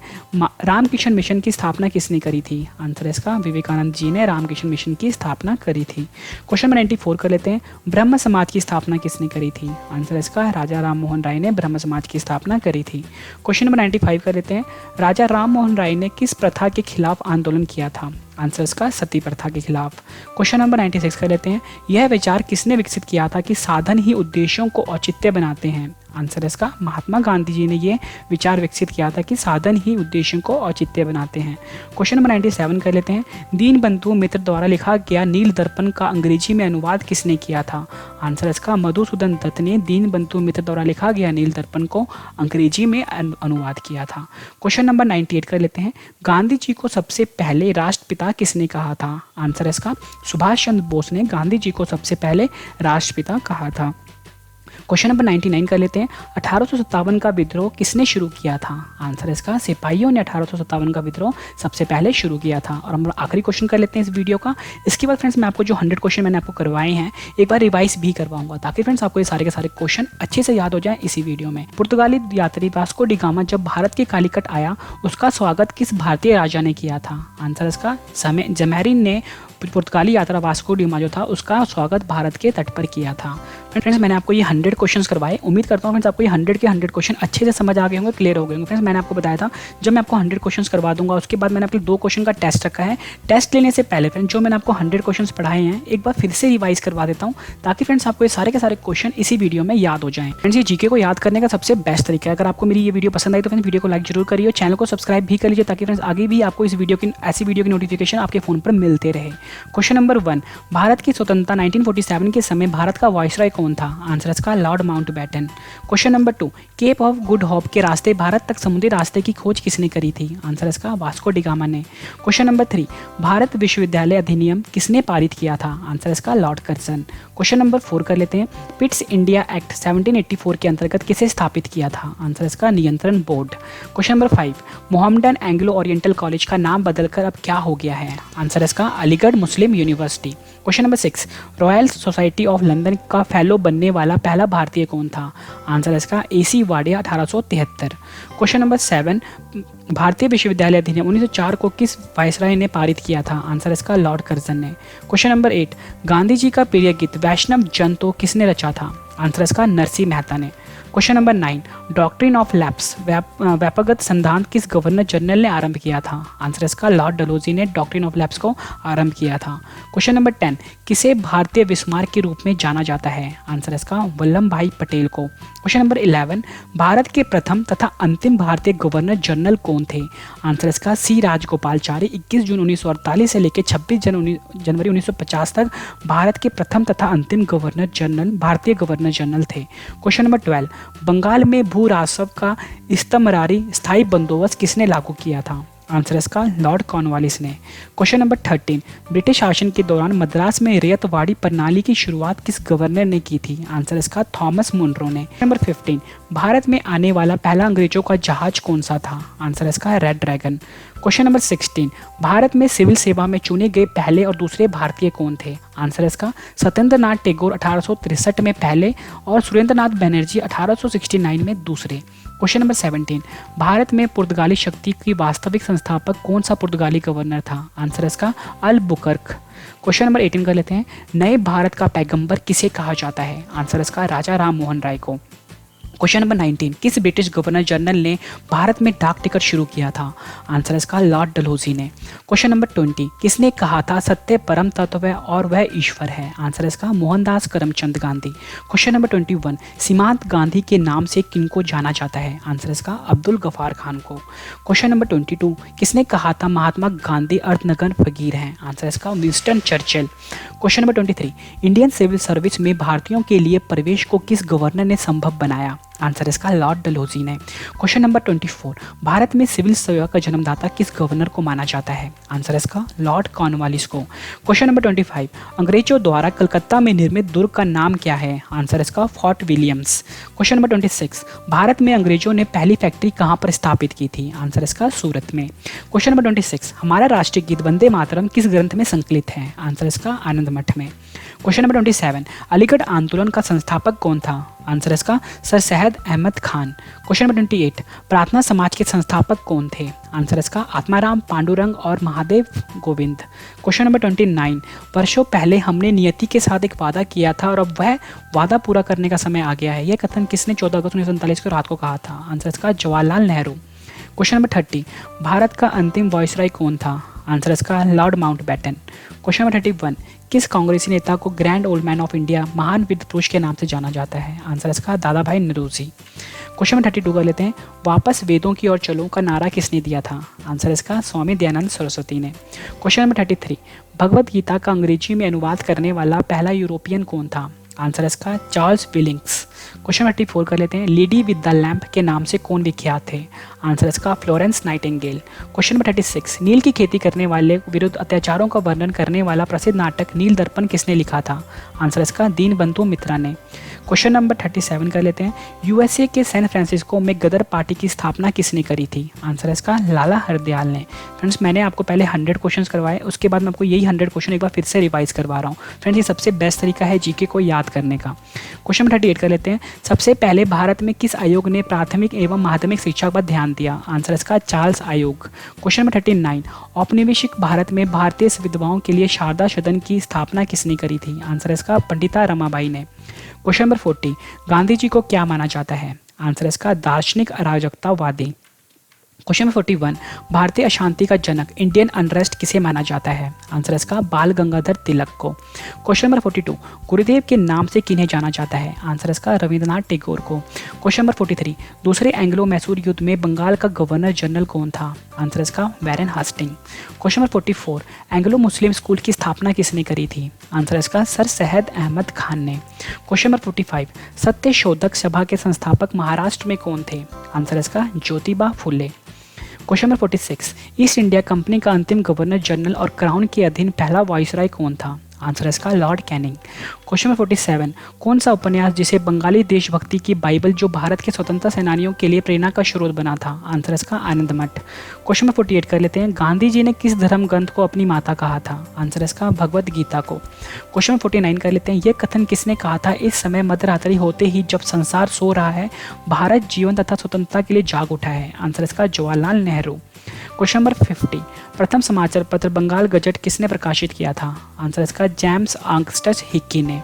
रामकृष्ण मिशन की स्थापना किसने करी थी? आंसर इसका विवेकानंद जी ने रामकृष्ण मिशन की स्थापना करी थी। क्वेश्चन नंबर 94 कर लेते हैं, ब्रह्म समाज की स्थापना किसने करी थी? आंसर इसका राजा राम मोहन राय ने ब्रह्म समाज की स्थापना करी थी। क्वेश्चन नंबर 95 कर लेते हैं, राजा राम मोहन राय ने किस प्रथा के खिलाफ आंदोलन किया था? आंसर इसका सती प्रथा के खिलाफ। क्वेश्चन नंबर 96 कर लेते हैं, यह विचार किसने विकसित किया था कि साधन ही उद्देश्यों को औचित्य बनाते हैं? आंसर है इसका महात्मा गांधी जी ने ये विचार विकसित किया था कि साधन ही उद्देश्यों को औचित्य बनाते हैं। क्वेश्चन नंबर 97 कर लेते हैं। दीनबंधु मित्र द्वारा लिखा गया नील दर्पण का अंग्रेजी में अनुवाद किसने किया था? आंसर है इसका मधुसूदन दत्त ने दीनबंधु मित्र द्वारा लिखा गया नील दर्पण को अंग्रेजी में अनुवाद किया था। क्वेश्चन नंबर 98 कर लेते हैं। गांधी जी को सबसे पहले राष्ट्रपिता किसने कहा था? आंसर है इसका सुभाष चंद्र बोस ने गांधी जी को सबसे पहले राष्ट्रपिता कहा था। क्वेश्चन नंबर 99 कर लेते हैं। 1857 का विद्रोह किसने शुरू किया था? आंसर है इसका सिपाहियों ने 1857 का विद्रोह सबसे पहले शुरू किया था। और हम आखिरी क्वेश्चन कर लेते हैं इस वीडियो का। इसके बाद फ्रेंड्स मैं आपको जो 100 क्वेश्चन मैंने आपको करवाए हैं एक बार रिवाइज भी करवाऊंगा ताकि फ्रेंड्स आपको ये सारे के सारे क्वेश्चन अच्छे से याद हो जाए इसी वीडियो में। पुर्तगाली यात्री वास्को डी गामा जब भारत के कालीकट आया उसका स्वागत किस भारतीय राजा ने किया था? आंसर इसका जमैरिन ने पुर्तगाली यात्रा वास्को डी गामा जो था उसका स्वागत भारत के तट पर किया था। फ्रेंड्स मैंने आपको ये 100 क्वेश्चंस करवाए। उम्मीद करता हूँ फ्रेंड्स आपको ये 100 के 100 क्वेश्चन अच्छे से समझ आ गए होंगे, क्लियर हो गए होंगे। फ्रेंड्स मैंने आपको बताया था जब मैं आपको 100 क्वेश्चंस करवा दूंगा उसके बाद मैंने आपके 2 क्वेश्चन का टेस्ट रखा है। टेस्ट लेने से पहले फ्रेंड्स जो मैंने आपको 100 क्वेश्चंस पढ़ाए हैं एक बार फिर से रिवाइज करवा देता हूँ ताकि फ्रेंड्स आपको ये सारे के सारे क्वेश्चन इसी वीडियो में याद हो जाएं। फ्रेंड्स ये जीके को याद करने का सबसे बेस्ट तरीका है। अगर आपको मेरी ये वीडियो पसंद आई तो फ्रेंड्स वीडियो को लाइक जरूर करिए, चैनल को सब्सक्राइब भी कर लीजिए ताकि फ्रेंड्स आगे भी आपको इस वीडियो की ऐसी वीडियो की नोटिफिकेशन आपके फोन पर मिलते रहे। Question number 1। भारत की स्वतंत्रता 1947 के समय भारत का वायसराय कौन था? आंसर इसका Lord Mountbatten. Question number 2। Cape of Good Hope के रास्ते भारत तक समुद्री रास्ते की खोज किसने करी थी? आंसर इसका वास्को डी गामा ने। Question number 3। भारत विश्वविद्यालय अधिनियम किसने पारित किया था? आंसर इसका लॉर्ड कर्जन। क्वेश्चन नंबर 4 कर लेते हैं। पिट्स इंडिया एक्ट 1784 के अंतर्गत किसे स्थापित किया था? आंसर इसका नियंत्रण board. Question number 5। Mohammedan Anglo oriental college का नाम बदलकर अब क्या हो गया है? आंसर इसका Aligarh Muslim University. Question number 6। Royal society of London का फेलो बनने वाला पहला भारतीय कौन था? आंसर इसका AC वाडिया 1873। Question number 7। भारतीय विश्वविद्यालय अधिनियम 1904 को किस वायसराय ने पारित किया था? आंसर इसका लॉर्ड कर्जन ने। Question number 8। गांधी जी का प्रिय गीत वैष्णव जन तो किसने रचा था? आंसर इसका नरसिंह मेहता ने। Question number 9। Doctrine of lapse व्यापकगत सिद्धांत किस गवर्नर जनरल ने आरंभ किया था? आंसर इसका लॉर्ड डलहौजी ने डॉक्ट्रिन ऑफ लैप्स को आरंभ किया था। Question number 10। किसे भारतीय बिस्मार्क के रूप में जाना जाता है? आंसर इसका वल्लभ भाई पटेल को। Question number 11। भारत के प्रथम तथा अंतिम भारतीय गवर्नर जनरल कौन थे? आंसर इसका C राजगोपालचारी 21 जून 1948 से लेकर 26 जनवरी 1950 तक भारत के प्रथम तथा अंतिम गवर्नर जनरल भारतीय गवर्नर जनरल थे। Question number 12। बंगाल में भू राजस्व का इस्तमरारी स्थायी बंदोबस्त किसने लागू किया था? आंसर इसका लॉर्ड कॉर्नवालिस ने। Question number 13। ब्रिटिश शासन के दौरान मद्रास में रैयतवाड़ी प्रणाली की शुरुआत किस गवर्नर ने की थी? आंसर इसका थॉमस मुनरो ने। नंबर 15। भारत में आने वाला पहला अंग्रेजों का जहाज कौन सा था? आंसर इसका red dragon. Question number 16। Bharat में सिविल सेवा में चुने गए पहले और दूसरे भारतीय कौन थे? आंसर इसका सत्येंद्र नाथ टैगोर 1863 में पहले और सुरेंद्र नाथ बनर्जी 1869 में दूसरे। Question number 17। भारत में पुर्तगाली शक्ति की वास्तविक संस्थापक कौन सा पुर्तगाली गवर्नर था? आंसर इसका अल्बुकर्क। क्वेश्चन नंबर 18 कर लेते हैं। नए भारत का पैगंबर किसे कहा जाता है? आंसर इसका राजा राम मोहन राय को। Question number 19। किस ब्रिटिश गवर्नर जनरल ने भारत में डाक टिकट शुरू किया था? आंसर इसका लॉर्ड डलहौजी ने। Question number 20। किसने कहा था सत्य परम तत्व है और वह ईश्वर है? आंसर इसका मोहनदास करमचंद गांधी। Question number 21। सीमांत गांधी के नाम से किनको जाना जाता है? आंसर इसका अब्दुल गफार खान को। Question number 22। किसने कहा था महात्मा गांधी अर्थनगर फकीर हैं? आंसर इसका Winston Churchill. Question number 23। Indian civil service में भारतीयों के लिए प्रवेश को किस गवर्नर ने संभव बनाया? आंसर इसका लॉर्ड डलहौजी ने। Question number 24। भारत में सिविल सेवा का जन्मदाता किस गवर्नर को माना जाता है? आंसर इसका लॉर्ड कॉर्नवालिस को। Question number 25। अंग्रेजों द्वारा कलकत्ता में निर्मित दुर्ग का नाम क्या है? आंसर इसका fort Williams. Question number 26। Bharat में अंग्रेजों ने पहली फैक्ट्री कहाँ पर स्थापित की थी? आंसर इसका सूरत में। Question number 26। हमारा राष्ट्रीय गीत वंदे मातरम किस ग्रंथ में संकलित है? आंसर इसका आनंद मठ में। Question number 27। अलीगढ़ आंदोलन का संस्थापक कौन था? आंसर इसका sir Syed Ahmed Khan. Question number 28। Prarthana समाज के संस्थापक कौन थे? आंसर इसका आत्माराम पांडुरंग और महादेव गोविंद। Question number 29। वर्षों पहले हमने नियति के साथ एक वादा किया था और अब वह वादा पूरा करने का समय आ गया है। यह कथन किसने 14 अगस्त 1947 को रात को कहा था? आंसर इसका जवाहरलाल नेहरू। Question number 30। भारत का अंतिम वायसराय कौन था? आंसर इसका लॉर्ड माउंटबेटन। क्वेश्चन नंबर 31, किस कांग्रेसी नेता को grand old man of India महान विद्य पुरुष के नाम से जाना जाता है? आंसर इसका दादा भाई नौरोजी। क्वेश्चन नंबर 32 कर लेते हैं, वापस वेदों की ओर चलो का नारा किसने दिया था? आंसर इसका स्वामी दयानंद सरस्वती ने। क्वेश्चन नंबर 33, भगवत गीता का अंग्रेजी में अनुवाद करने वाला पहला यूरोपियन कौन था? आंसर इसका चार्ल्स विलिंग्स। क्वेश्चन 34 कर लेते हैं, लेडी विद द लैम्प के नाम से कौन विख्यात थे? आंसर इसका फ्लोरेंस नाइटिंगेल। क्वेश्चन नंबर 36, नील की खेती करने वाले विरुद्ध अत्याचारों का वर्णन करने वाला प्रसिद्ध नाटक नील दर्पण किसने लिखा था? आंसर इसका दीनबंधु मित्रा ने। क्वेश्चन नंबर 37 कर लेते हैं, यूएसए के सैन फ्रांसिस्को में गदर पार्टी की स्थापना किसने करी थी? आंसर इसका लाला हरदयाल ने। फ्रेंड्स, मैंने आपको पहले 100 क्वेश्चंस करवाए, उसके बाद मैं आपको यही 100 क्वेश्चन एक बार फिर से रिवाइज करवा रहा हूँ। फ्रेंड्स, ये सबसे बेस्ट तरीका है जीके को याद करने का। क्वेश्चन नंबर 38 कर लेते हैं, सबसे पहले भारत में किस आयोग ने प्राथमिक एवं माध्यमिक शिक्षा पर ध्यान दिया? आंसर इसका चार्ल्स आयोग। क्वेश्चन नंबर 39, औपनिवेशिक भारत में भारतीय विधवाओं के लिए शारदा सदन की स्थापना किसने करी थी? आंसर इसका पंडिता रमाबाई ने। क्वेश्चन नंबर 40, गांधी जी को क्या माना जाता है? आंसर इसका दार्शनिक अराजकतावादी। क्वेश्चन नंबर 41, भारतीय अशांति का जनक इंडियन अनरेस्ट किसे माना जाता है? आंसर इसका बाल गंगाधर तिलक को। क्वेश्चन नंबर 42, गुरुदेव के नाम से किन्हें जाना जाता है? आंसर इसका रविंद्रनाथ टैगोर को। क्वेश्चन नंबर 43, दूसरे एंग्लो मैसूर युद्ध में बंगाल का गवर्नर जनरल कौन था? आंसर इसका वैरेन हास्टिंग। क्वेश्चन नंबर 44, एंग्लो मुस्लिम स्कूल की स्थापना किसने करी थी? आंसर इसका सर सैयद अहमद खान ने। क्वेश्चन नंबर 45, सत्य शोधक सभा के संस्थापक महाराष्ट्र में कौन थे? आंसर इसका Jyotiba Phule. Question number 46, East India company का अंतिम गवर्नर जनरल और क्राउन के अधीन पहला वाइसराय कौन था? आंसर इसका लॉर्ड कैनिंग। क्वेश्चन नंबर 47, कौन सा उपन्यास जिसे बंगाली देशभक्ति की बाइबल जो भारत के स्वतंत्रता सेनानियों के लिए प्रेरणा का स्रोत बना था? आंसर इसका आनंद मठ। क्वेश्चन नंबर 48 कर लेते हैं, गांधी जी ने किस धर्म ग्रंथ को अपनी माता कहा था? आंसर इसका भगवत गीता को। क्वेश्चन नंबर 49 कर लेते हैं, यह कथन किसने कहा था, इस समय मध्यरात्रि होते ही जब संसार सो रहा है भारत जीवन तथा स्वतंत्रता के लिए जाग उठा है? आंसर इसका जवाहरलाल नेहरू। क्वेश्चन नंबर 50, प्रथम समाचार पत्र बंगाल गजट किसने प्रकाशित किया था? आंसर इसका जेम्स ऑगस्टस हिक्की ने।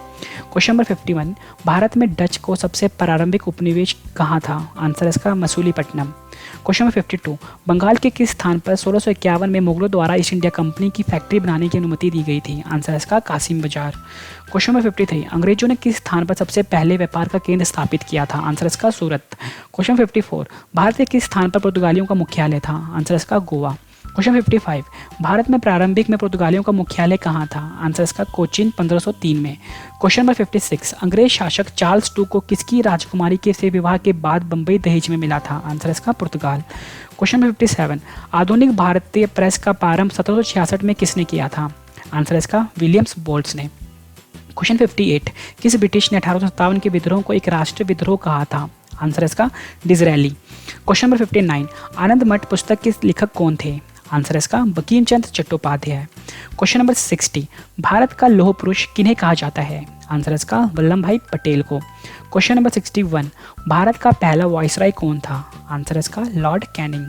क्वेश्चन नंबर 51, भारत में डच को सबसे प्रारंभिक उपनिवेश कहाँ था? आंसर इसका मसूलीपट्टनम। क्वेश्चन नंबर 52, बंगाल के किस स्थान पर 1651 में मुगलों द्वारा ईस्ट इंडिया कंपनी की फैक्ट्री बनाने की अनुमति दी गई थी? आंसर इसका कासिम बाजार। क्वेश्चन नंबर 53, अंग्रेजों ने किस स्थान पर सबसे पहले व्यापार का केंद्र स्थापित किया था? आंसर इसका सूरत। क्वेश्चन 54, भारत के किस स्थान पर पुर्तगालियों का मुख्यालय था? आंसर इसका गोवा। क्वेश्चन 55, भारत में प्रारंभिक में पुर्तगालियों का मुख्यालय कहाँ था? आंसर इसका कोचीन 1503 में। क्वेश्चन नंबर 56, अंग्रेज शासक चार्ल्स II को किसकी राजकुमारी के से विवाह के बाद बम्बई दहेज में मिला था? आंसर इसका पुर्तगाल। क्वेश्चन नंबर 57, आधुनिक भारतीय प्रेस का प्रारंभ 1766 में किसने किया था? आंसर इसका विलियम्स बोल्ट्स ने। क्वेश्चन 58, किस ब्रिटिश ने 1857 के विद्रोह को एक राष्ट्रीय विद्रोह कहा था? आंसर इसका डिज़रेली। क्वेश्चन नंबर 59, आनंद मठ पुस्तक के लेखक कौन थे? आंसर इसका बंकिम चंद्र चट्टोपाध्याय। क्वेश्चन नंबर 60, भारत का लौह पुरुष किन्हें कहा जाता है? आंसर इसका वल्लभ भाई पटेल को। क्वेश्चन नंबर 61, भारत का पहला वाइसराय कौन था? आंसर इसका Lord Canning.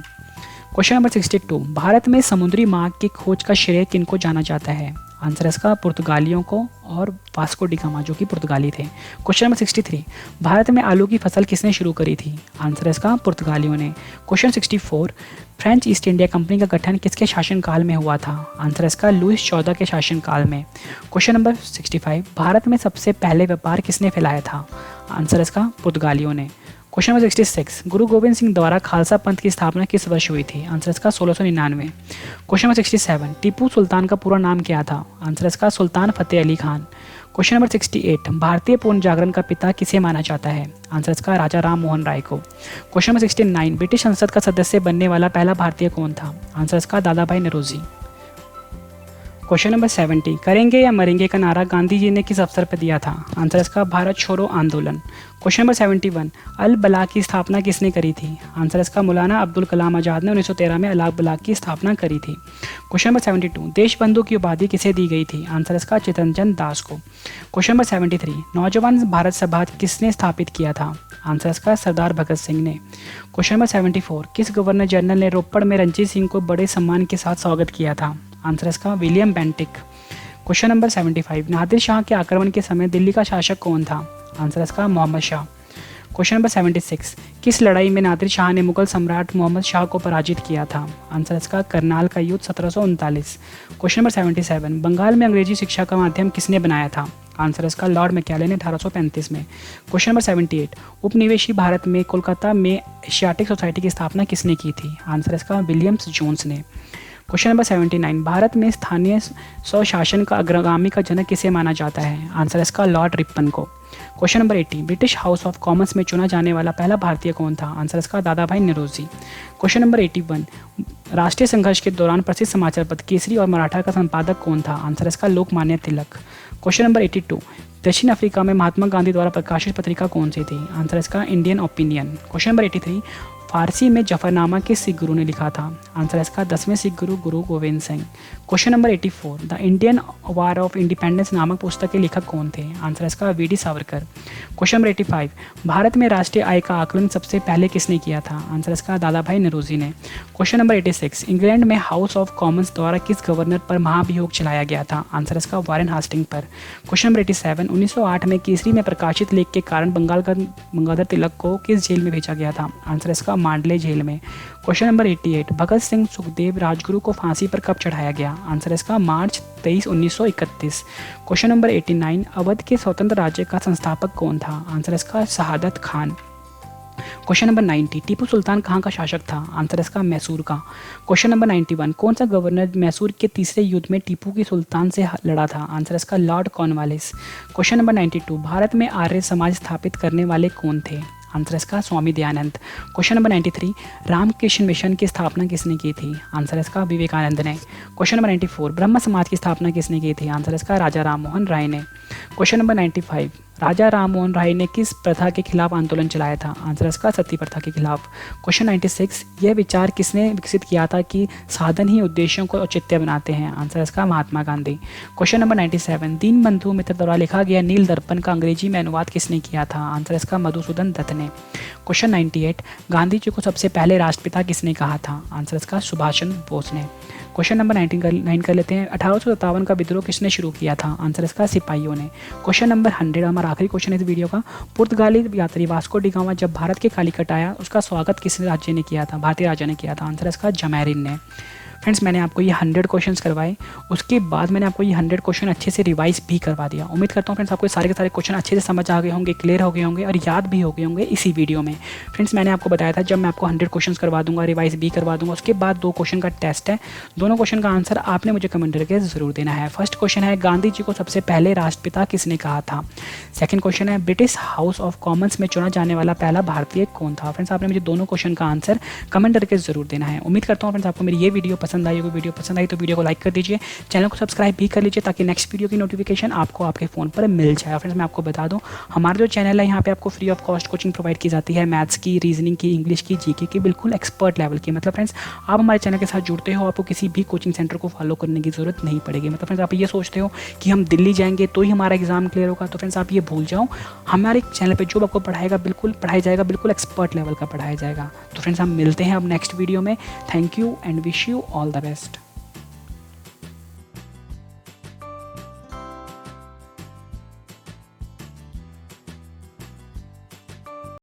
Question number 62, Bharat में समुद्री मार्ग की खोज का श्रेय किनको जाना जाता है? आंसर इसका पुर्तगालियों को और वास्को डी गामा जो कि पुर्तगाली थे। क्वेश्चन नंबर 63, भारत में आलू की फसल किसने शुरू करी थी? आंसर इसका पुर्तगालियों ने। Question 64, French east India company का गठन किसके शासनकाल में हुआ था? आंसर इसका लुईस 14 के शासनकाल में। क्वेश्चन नंबर 65, भारत में सबसे पहले व्यापार किसने फैलाया था? आंसर इसका पुर्तगालियों ने। क्वेश्चन नंबर 66, गुरु गोविंद सिंह द्वारा खालसा पंथ की स्थापना किस वर्ष हुई थी? आंसर इसका 1699। क्वेश्चन नंबर 67, टीपू सुल्तान का पूरा नाम क्या था? आंसर इसका सुल्तान फतेह अली खान। क्वेश्चन नंबर 68, भारतीय पूर्ण जागरण का पिता किसे माना जाता है? आंसर इसका राजा राम मोहन राय को। क्वेश्चन नंबर 69, ब्रिटिश संसद का सदस्य बनने वाला पहला भारतीय कौन था? आंसर इसका दादा भाई नौरोजी। क्वेश्चन नंबर 70, करेंगे या मरेंगे का नारा गांधी जी ने किस अवसर पर दिया था? आंसर इसका भारत छोड़ो आंदोलन। क्वेश्चन नंबर 71, अल बला की स्थापना किसने करी थी? आंसर इसका मौलाना अब्दुल कलाम आज़ाद ने 1913 में अल बला की स्थापना करी थी। क्वेश्चन नंबर 72, देशबंधु की उपाधि किसे दी गई थी? आंसर इसका चितरंजन दास को। क्वेश्चन नंबर 73, नौजवान भारत सभा किसने स्थापित किया था? आंसर इसका सरदार भगत सिंह ने। क्वेश्चन नंबर 74, किस गवर्नर जनरल ने रोपड़ में रणजीत सिंह को बड़े सम्मान के साथ स्वागत किया था? आंसर इसका William Bentinck. Question number 75, Nadir Shah के आक्रमण के समय दिल्ली का शासक कौन था? आंसर इसका मोहम्मद शाह। क्वेश्चन नंबर 76, किस लड़ाई में नादिर शाह ने मुगल सम्राट मोहम्मद शाह को पराजित किया था? आंसर इसका करनाल का युद्ध 1739। क्वेश्चन नंबर 77, बंगाल में अंग्रेजी शिक्षा का माध्यम किसने बनाया था? आंसर इसका लॉर्ड मैकेले ने 1835 में। क्वेश्चन नंबर 78, उपनिवेशी भारत में कोलकाता में एशियाटिक सोसाइटी की स्थापना किसने की थी? आंसर इसका विलियम्स जोन्स ने। क्वेश्चन नंबर 79, भारत में स्थानीय स्वशासन का अग्रगामी का जनक किसे माना जाता है? आंसर इसका लॉर्ड रिपन को। Question number 80, British house of Commons में चुना जाने वाला पहला भारतीय कौन था? आंसर इसका दादा भाई नौरोजी। क्वेश्चन नंबर 81, राष्ट्रीय संघर्ष के दौरान प्रसिद्ध समाचार पत्र केसरी और मराठा का संपादक कौन था? आंसर इसका लोकमान्य तिलक। क्वेश्चन नंबर 82, दक्षिण अफ्रीका में महात्मा गांधी द्वारा प्रकाशित पत्रिका कौन सी थी? आंसर इसका इंडियन ओपिनियन। क्वेश्चन नंबर 83, फारसी में जफरनामा किस सिख गुरु ने लिखा था? आंसर इसका 10वें सिख गुरु गुरु Govind Singh. Question number 84, the Indian war of independence नामक पुस्तक के लेखक कौन थे? आंसर इसका VD. Savarkar. Question number 85, Bharat में राष्ट्रीय आय का आकलन सबसे पहले किसने किया था? आंसर इसका दादा भाई नौरोजी ने। क्वेश्चन नंबर 86, इंग्लैंड में हाउस ऑफ कॉमन्स द्वारा किस गवर्नर पर महाभियोग चलाया गया था? आंसर इसका वारेन हास्टिंग पर। क्वेश्चन नंबर 87, 1908 में केसरी में प्रकाशित लेख के कारण गंगाधर तिलक को किस जेल में भेजा गया था? आंसर इसका मांडले जेल में। क्वेश्चन नंबर 88, भगत सिंह सुखदेव राजगुरु को फांसी पर कब चढ़ाया गया? आंसर इसका मार्च 23, 1931। क्वेश्चन नंबर 89, अवध के स्वतंत्र राज्य का संस्थापक कौन था? आंसर इसका शहादत खान। क्वेश्चन नंबर 90, टीपू सुल्तान कहाँ का शासक था? आंसर इसका मैसूर का। क्वेश्चन नंबर 91, कौन सा गवर्नर मैसूर के तीसरे युद्ध में टीपू की सुल्तान से लड़ा था? आंसर इसका Lord Cornwallis. Question number 92, Bharat में आर्य समाज स्थापित करने वाले कौन थे? आंसर इसका Swami Dayanand. Question number 93, Ramakrishna mission की स्थापना किसने की थी? आंसर इसका विवेकानंद ने। क्वेश्चन नंबर 94, ब्रह्म समाज की स्थापना किसने की थी? आंसर इसका राजा राम मोहन राय ने। क्वेश्चन नंबर 95, राजा राम मोहन राय ने किस प्रथा के खिलाफ आंदोलन चलाया था? आंसर इसका सती प्रथा के खिलाफ। क्वेश्चन 96, यह विचार किसने विकसित किया था कि साधन ही उद्देश्यों को औचित्य बनाते हैं? आंसर इसका महात्मा गांधी। क्वेश्चन नंबर 97, दीनबंधु मित्र द्वारा लिखा गया नील दर्पण का अंग्रेजी में अनुवाद किसने किया था? आंसर इसका मधुसूदन दत्त ने। क्वेश्चन 98, गांधी जी को सबसे पहले राष्ट्रपिता किसने कहा था? आंसर इसका सुभाष चंद्र बोस ने। क्वेश्चन नंबर 9 कर लेते हैं, 1857 का विद्रोह किसने शुरू किया था? आंसर इसका सिपाहियों ने। क्वेश्चन नंबर 100, हमारा आखिरी क्वेश्चन है इस वीडियो का, पुर्तगाली यात्री वास्को डी गामा जब भारत के कालीकट आया उसका स्वागत किस राज्य ने किया था? भारतीय राजा ने किया था। आंसर इसका जमैरिन ने। फ्रेंड्स, मैंने आपको ये 100 क्वेश्चंस करवाए, उसके बाद मैंने आपको ये 100 क्वेश्चन अच्छे से रिवाइज भी करवा दिया। उम्मीद करता हूँ फ्रेंड्स आपको सारे के सारे क्वेश्चन अच्छे से समझ आ गए होंगे, क्लियर हो गए होंगे और याद भी हो गए होंगे इसी वीडियो में। फ्रेंड्स, मैंने आपको बताया था जब मैं आपको 100 क्वेश्चन करवा दूंगा, रिवाइज भी करवा दूंगा, उसके बाद 2 क्वेश्चन का टेस्ट है। दोनों क्वेश्चन का आंसर आपने मुझे कमेंट करके जरूर देना है। फर्स्ट क्वेश्चन है, गांधी जी को सबसे पहले राष्ट्रपिता किसने कहा था? सेकंड क्वेश्चन है, ब्रिटिश हाउस ऑफ कॉमन्स में चुना जाने वाला पहला भारतीय कौन था? फ्रेंड्स, आपने मुझे दोनों क्वेश्चन का आंसर कमेंट करके जरूर देना है। उम्मीद करता हूँ फ्रेंड्स आपको मेरी ये वीडियो पसंद आई होगी। वीडियो पसंद आई तो वीडियो को लाइक कर दीजिए, चैनल को सब्सक्राइब भी कर लीजिए ताकि नेक्स्ट वीडियो की नोटिफिकेशन आपको आपके फ़ोन पर मिल जाए। फ्रेंड्स, मैं आपको बता दूं हमारा जो चैनल है यहाँ पे आपको free of cost coaching provide की जाती है, मैथ्स की, रीजनिंग की, इंग्लिश की, जीके की, बिल्कुल एक्सपर्ट लेवल की। मतलब फ्रेंड्स, आप हमारे चैनल के साथ जुड़ते हो, आपको किसी भी कोचिंग सेंटर को फॉलो करने की जरूरत नहीं पड़ेगी। मतलब फ्रेंड्स, आप ये सोचते हो कि हम दिल्ली जाएंगे तो ही हमारा एग्जाम क्लियर होगा, तो फ्रेंड्स आप ये भूल जाओ, हमारे चैनल पर जो आपको पढ़ाएगा बिल्कुल पढ़ाया जाएगा, बिल्कुल एक्सपर्ट लेवल का पढ़ाया जाएगा। तो फ्रेंड्स, हम मिलते हैं अब नेक्स्ट वीडियो में। Thank you and wish you all the best.